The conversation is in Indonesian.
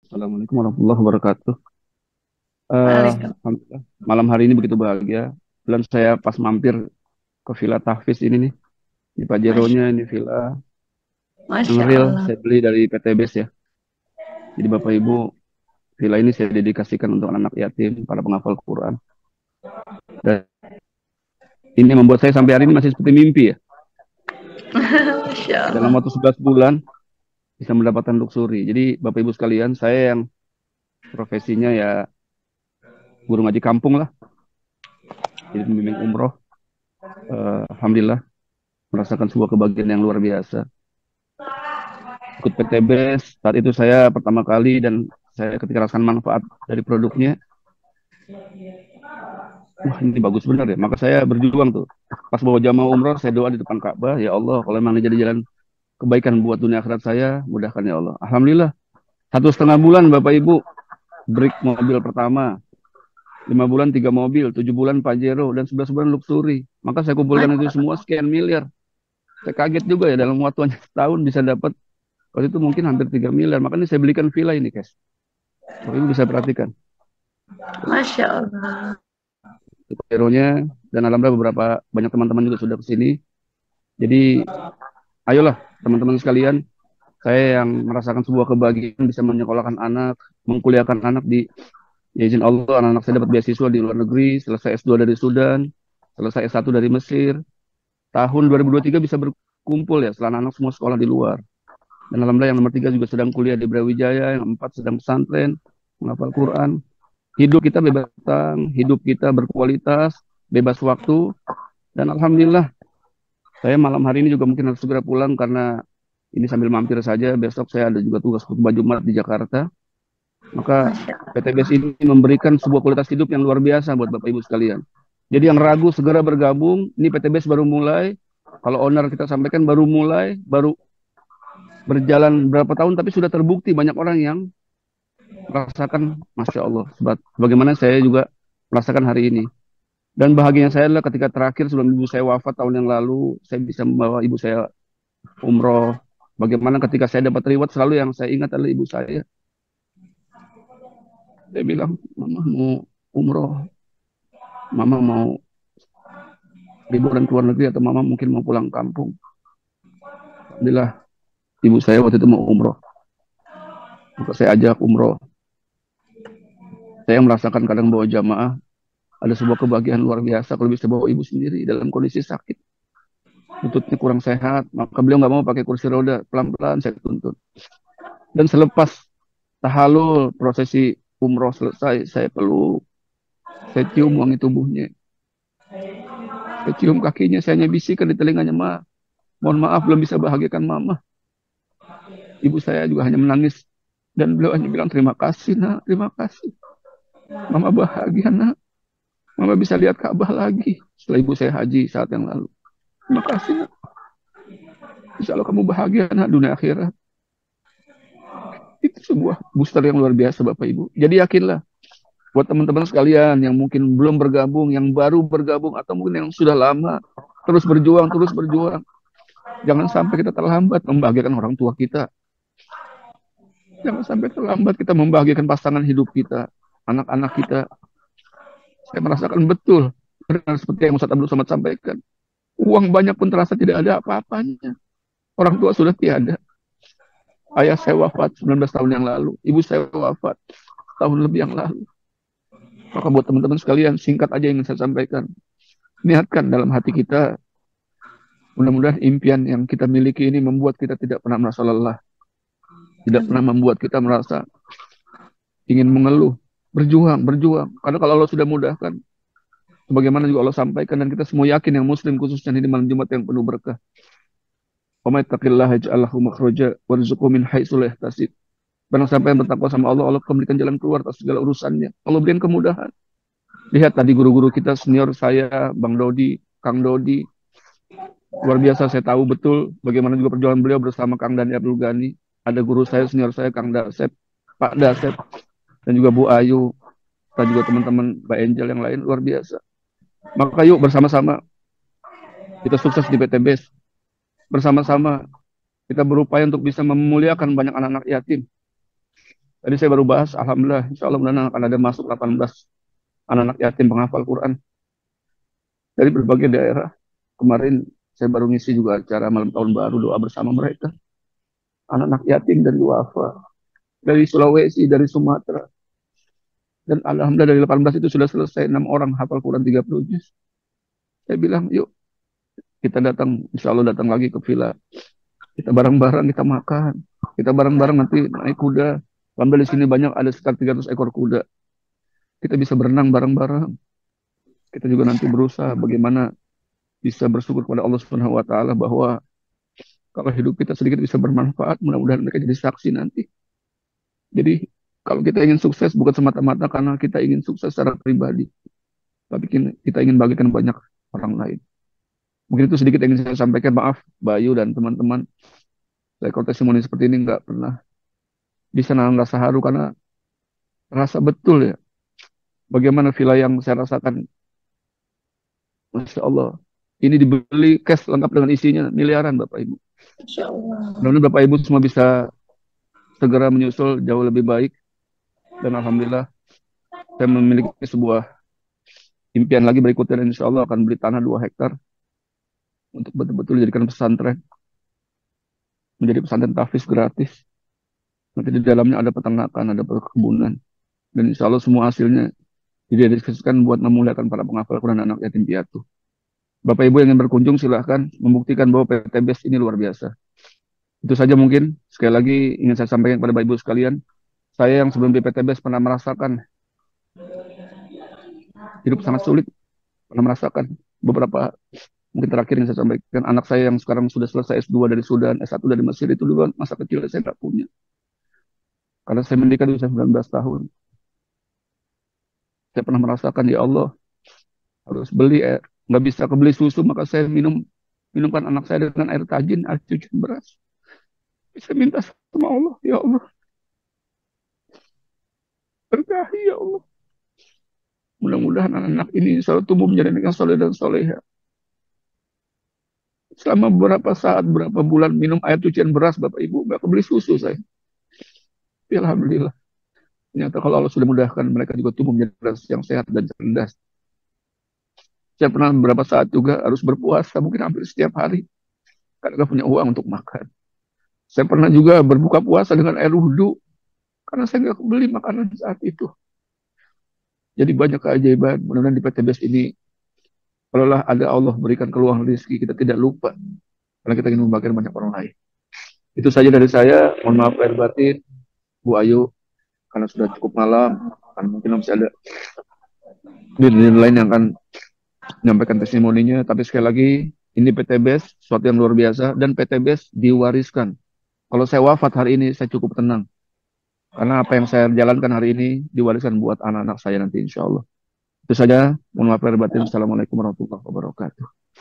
Assalamualaikum warahmatullahi wabarakatuh. Waalaikumsalam. Alhamdulillah, malam hari ini begitu bahagia. Bulan saya pas mampir ke Villa Tahfiz ini nih, di Masya, Pajeronya ini villa yang Masya real Allah. saya beli dari PTBS ya. Jadi Bapak Ibu, villa ini saya dedikasikan untuk anak yatim, para penghafal Quran. Dan ini membuat saya sampai hari ini masih seperti mimpi ya. Masya Dalam Allah. waktu 11 bulan bisa mendapatkan luxury. Jadi Bapak Ibu sekalian, saya yang profesinya ya guru ngaji kampung lah, jadi pembimbing umroh. Alhamdulillah merasakan sebuah kebahagiaan yang luar biasa. Ikut PTBS saat itu saya pertama kali dan saya ketika rasakan manfaat dari produknya, wah ini bagus benar ya, maka saya berjuang tuh pas bawa jamaah umroh saya doa di depan Ka'bah, ya Allah kalau memang ini jadi jalan kebaikan buat dunia akhirat saya, mudahkan ya Allah. Alhamdulillah 1,5 bulan Bapak Ibu break mobil pertama, 5 bulan 3 mobil, 7 bulan Pajero, dan 11 bulan Luxury. Maka saya kumpulkan itu Masya, semua sekian miliar. Saya kaget juga ya dalam waktu hanya setahun bisa dapat, waktu itu mungkin hampir 3 miliar. Makanya saya belikan villa ini, guys. Bapak Ibu bisa perhatikan. Masya Allah. Hero-nya, dan alhamdulillah beberapa banyak teman-teman juga sudah ke sini. Jadi ayolah teman-teman sekalian, saya yang merasakan sebuah kebahagiaan bisa menyekolahkan anak, mengkuliahkan anak di, ya izin Allah, anak-anak saya dapat beasiswa di luar negeri, selesai S2 dari Sudan, selesai S1 dari Mesir. Tahun 2023 bisa berkumpul ya setelah anak-anak semua sekolah di luar. Dan alhamdulillah yang nomor 3 juga sedang kuliah di Brawijaya, yang 4 sedang pesantren, menghafal Quran. Hidup kita bebas utang, hidup kita berkualitas, bebas waktu, dan alhamdulillah saya malam hari ini juga mungkin harus segera pulang karena ini sambil mampir saja. Besok saya ada juga tugas khutbah Jumat di Jakarta. Maka Masya PTBS ini memberikan sebuah kualitas hidup yang luar biasa buat Bapak Ibu sekalian. Jadi yang ragu segera bergabung. Ini PTBS baru mulai. Kalau owner kita sampaikan baru mulai, baru berjalan berapa tahun, tapi sudah terbukti banyak orang yang merasakan, Masya Allah. Sebagaimana saya juga merasakan hari ini. Dan bahagianya saya adalah ketika terakhir sebelum ibu saya wafat tahun yang lalu, saya bisa membawa ibu saya umroh. Bagaimana ketika saya dapat reward selalu yang saya ingat adalah ibu saya. Dia bilang, Mama mau umroh, Mama mau liburan ke luar negeri atau Mama mungkin mau pulang kampung. Alhamdulillah ibu saya waktu itu mau umroh. Maka saya ajak umroh. Saya merasakan kadang bawa jamaah ada sebuah kebahagiaan luar biasa kalau bisa bawa ibu sendiri dalam kondisi sakit. Lututnya kurang sehat, maka beliau nggak mau pakai kursi roda. Pelan-pelan saya tuntun. Dan selepas tahalul, prosesi umroh selesai, saya peluk, saya cium wangi tubuhnya. Saya cium kakinya, saya hanya bisikan di telinganya, Ma, mohon maaf belum bisa bahagiakan Mama. Ibu saya juga hanya menangis. Dan beliau hanya bilang, terima kasih, nak, terima kasih. Mama bahagia, nak. Mama bisa lihat Ka'bah lagi. Setelah ibu saya haji saat yang lalu. Terima kasih, nak. Insya Allah kamu bahagia, nak, dunia akhirat. Itu sebuah booster yang luar biasa, Bapak Ibu. Jadi yakinlah, buat teman-teman sekalian yang mungkin belum bergabung, yang baru bergabung, atau mungkin yang sudah lama, terus berjuang, terus berjuang. Jangan sampai kita terlambat membahagiakan orang tua kita. Jangan sampai terlambat kita membahagiakan pasangan hidup kita, anak-anak kita. Saya merasakan betul, benar seperti yang Ustaz Abdul Somad sampaikan. Uang banyak pun terasa tidak ada apa-apanya. Orang tua sudah tiada. Ayah saya wafat 19 tahun yang lalu. Ibu saya wafat tahun lebih yang lalu. Maka buat teman-teman sekalian, singkat aja yang saya sampaikan. Niatkan dalam hati kita, mudah-mudahan impian yang kita miliki ini membuat kita tidak pernah merasa lelah. Tidak pernah Allah. membuat kita merasa ingin mengeluh. Berjuang, berjuang. Karena kalau Allah sudah mudahkan, sebagaimana juga Allah sampaikan, dan kita semua yakin yang muslim khususnya di malam Jumat yang penuh berkah. Wa may yattaqillaha yaj'al lahu makhraja warzuqhu min haitsu la yahtasib. Barang siapa yang bertakwa sama Allah, Allah akan berikan jalan keluar atas segala urusannya. Allah berikan kemudahan. Lihat tadi guru-guru kita senior saya, Bang Dodi, Kang Dodi, luar biasa. Saya tahu betul bagaimana juga perjuangan beliau bersama Kang Dani Abdul Ghani. Ada guru saya senior saya, Kang Dasep, Pak Dasep, dan juga Bu Ayu, dan juga teman-teman Mbak Angel yang lain luar biasa. Maka yuk bersama-sama kita sukses di PTBS. Bersama-sama kita berupaya untuk bisa memuliakan banyak anak-anak yatim. Tadi saya baru bahas, alhamdulillah, insya Allah mudah akan ada masuk 18 anak-anak yatim penghafal Quran dari berbagai daerah. Kemarin saya baru ngisi juga acara malam tahun baru doa bersama mereka. Anak-anak yatim dari Wafa, dari Sulawesi, dari Sumatera. Dan alhamdulillah dari 18 itu sudah selesai 6 orang hafal Quran 30 juz. Saya bilang, yuk kita datang, insya Allah datang lagi ke villa. Kita bareng-bareng, kita makan. Kita bareng-bareng nanti naik kuda. Alhamdulillah di sini banyak, ada sekitar 300 ekor kuda. Kita bisa berenang bareng-bareng. Kita juga nanti berusaha bagaimana bisa bersyukur kepada Allah Subhanahu wa taala bahwa kalau hidup kita sedikit bisa bermanfaat, mudah-mudahan mereka jadi saksi nanti. Jadi kalau kita ingin sukses bukan semata-mata karena kita ingin sukses secara pribadi, tapi kita ingin bagikan banyak orang lain. Mungkin itu sedikit yang ingin saya sampaikan. Maaf, Bayu dan teman-teman. Saya kalau testimoni seperti ini nggak pernah bisa nahan rasa haru karena rasa betul ya. Bagaimana villa yang saya rasakan, Masya Allah. Ini dibeli cash lengkap dengan isinya miliaran Bapak Ibu. Masya Allah. Mudah-mudahan Bapak Ibu semua bisa segera menyusul jauh lebih baik. Dan Alhamdulillah saya memiliki sebuah impian lagi berikutnya dan insya Allah akan beli tanah 2 hektar untuk betul-betul dijadikan pesantren. Menjadi pesantren tahfiz gratis. Nanti di dalamnya ada peternakan, ada perkebunan. Dan insya Allah semua hasilnya didedikasikan buat memuliakan para penghafal Quran anak yatim piatu. Bapak Ibu yang ingin berkunjung silahkan membuktikan bahwa PTBS ini luar biasa. Itu saja mungkin. Sekali lagi ingin saya sampaikan kepada Bapak Ibu sekalian. Saya yang sebelum di PTBS pernah merasakan hidup sangat sulit. Pernah merasakan beberapa, mungkin terakhir yang saya sampaikan, anak saya yang sekarang sudah selesai S2 dari Sudan, S1 dari Mesir, itu dulu masa kecil saya nggak punya. Karena saya menikah di usia 19 tahun. Saya pernah merasakan, ya Allah, harus beli nggak bisa kebeli susu, maka saya minumkan anak saya dengan air tajin, air cucian beras. Saya minta sama Allah, ya Allah, berkahi ya Allah. Mudah-mudahan anak-anak ini selalu tumbuh menjadi anak yang soleh dan soleha. Selama beberapa saat, berapa bulan minum air cucian beras, Bapak Ibu, nggak kebeli susu saya. Ya, Alhamdulillah. Ternyata kalau Allah sudah mudahkan, mereka juga tumbuh menjadi yang sehat dan cerdas. Saya pernah beberapa saat juga harus berpuasa, mungkin hampir setiap hari, karena nggak punya uang untuk makan. Saya pernah juga berbuka puasa dengan air wudhu, karena saya nggak beli makanan saat itu. Jadi banyak keajaiban. Mudah-mudahan di PTBS ini, kalaulah ada Allah berikan keluang rezeki, kita tidak lupa. Karena kita ingin membagikan banyak orang lain. Itu saja dari saya. Mohon maaf lahir batin, Bu Ayu, karena sudah cukup malam. Karena mungkin masih ada diri lain yang akan menyampaikan testimoninya. Tapi sekali lagi, ini PTBS, sesuatu yang luar biasa. Dan PTBS diwariskan. Kalau saya wafat hari ini, saya cukup tenang. Karena apa yang saya jalankan hari ini diwariskan buat anak-anak saya nanti insya Allah. Itu saja. Mohon maaf lahir batin. Assalamualaikum warahmatullahi wabarakatuh.